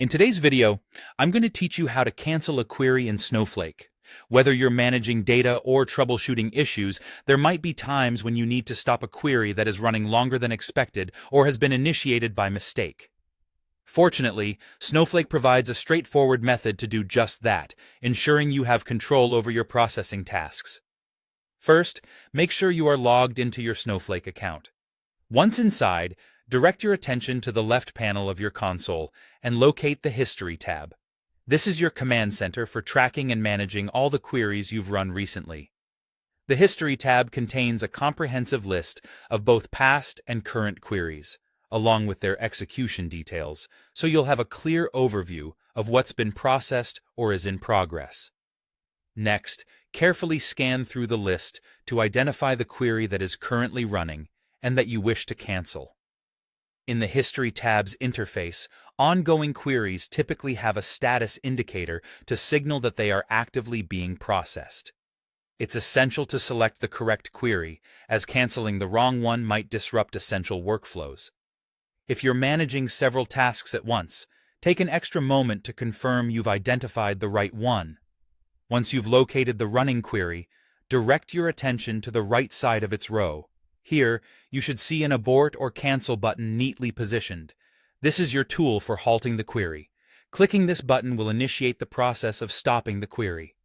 In today's video, I'm going to teach you how to cancel a query in Snowflake. Whether you're managing data or troubleshooting issues, there might be times when you need to stop a query that is running longer than expected or has been initiated by mistake. Fortunately, Snowflake provides a straightforward method to do just that, ensuring you have control over your processing tasks. First, make sure you are logged into your Snowflake account. Once inside, direct your attention to the left panel of your console and locate the History tab. This is your command center for tracking and managing all the queries you've run recently. The History tab contains a comprehensive list of both past and current queries, along with their execution details, so you'll have a clear overview of what's been processed or is in progress. Next, carefully scan through the list to identify the query that is currently running and that you wish to cancel. In the History tab's interface, ongoing queries typically have a status indicator to signal that they are actively being processed. It's essential to select the correct query, as canceling the wrong one might disrupt essential workflows. If you're managing several tasks at once, take an extra moment to confirm you've identified the right one. Once you've located the running query, direct your attention to the right side of its row. Here, you should see an Abort or Cancel button neatly positioned. This is your tool for halting the query. Clicking this button will initiate the process of stopping the query.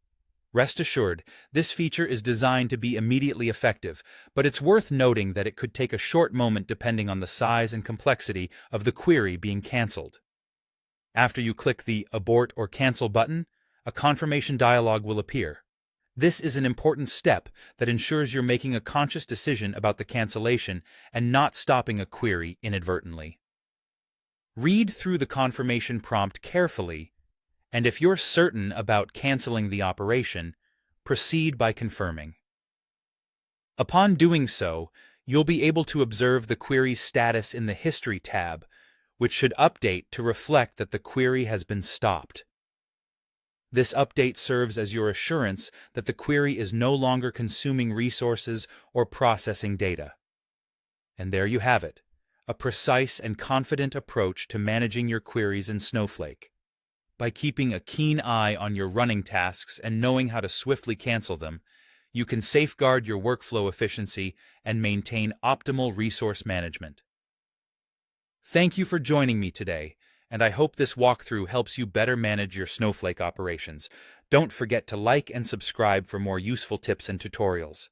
Rest assured, this feature is designed to be immediately effective, but it's worth noting that it could take a short moment depending on the size and complexity of the query being canceled. After you click the Abort or Cancel button, a confirmation dialog will appear. This is an important step that ensures you're making a conscious decision about the cancellation and not stopping a query inadvertently. Read through the confirmation prompt carefully, and if you're certain about canceling the operation, proceed by confirming. Upon doing so, you'll be able to observe the query's status in the History tab, which should update to reflect that the query has been stopped. This update serves as your assurance that the query is no longer consuming resources or processing data. And there you have it, a precise and confident approach to managing your queries in Snowflake. By keeping a keen eye on your running tasks and knowing how to swiftly cancel them, you can safeguard your workflow efficiency and maintain optimal resource management. Thank you for joining me today, and I hope this walkthrough helps you better manage your Snowflake operations. Don't forget to like and subscribe for more useful tips and tutorials.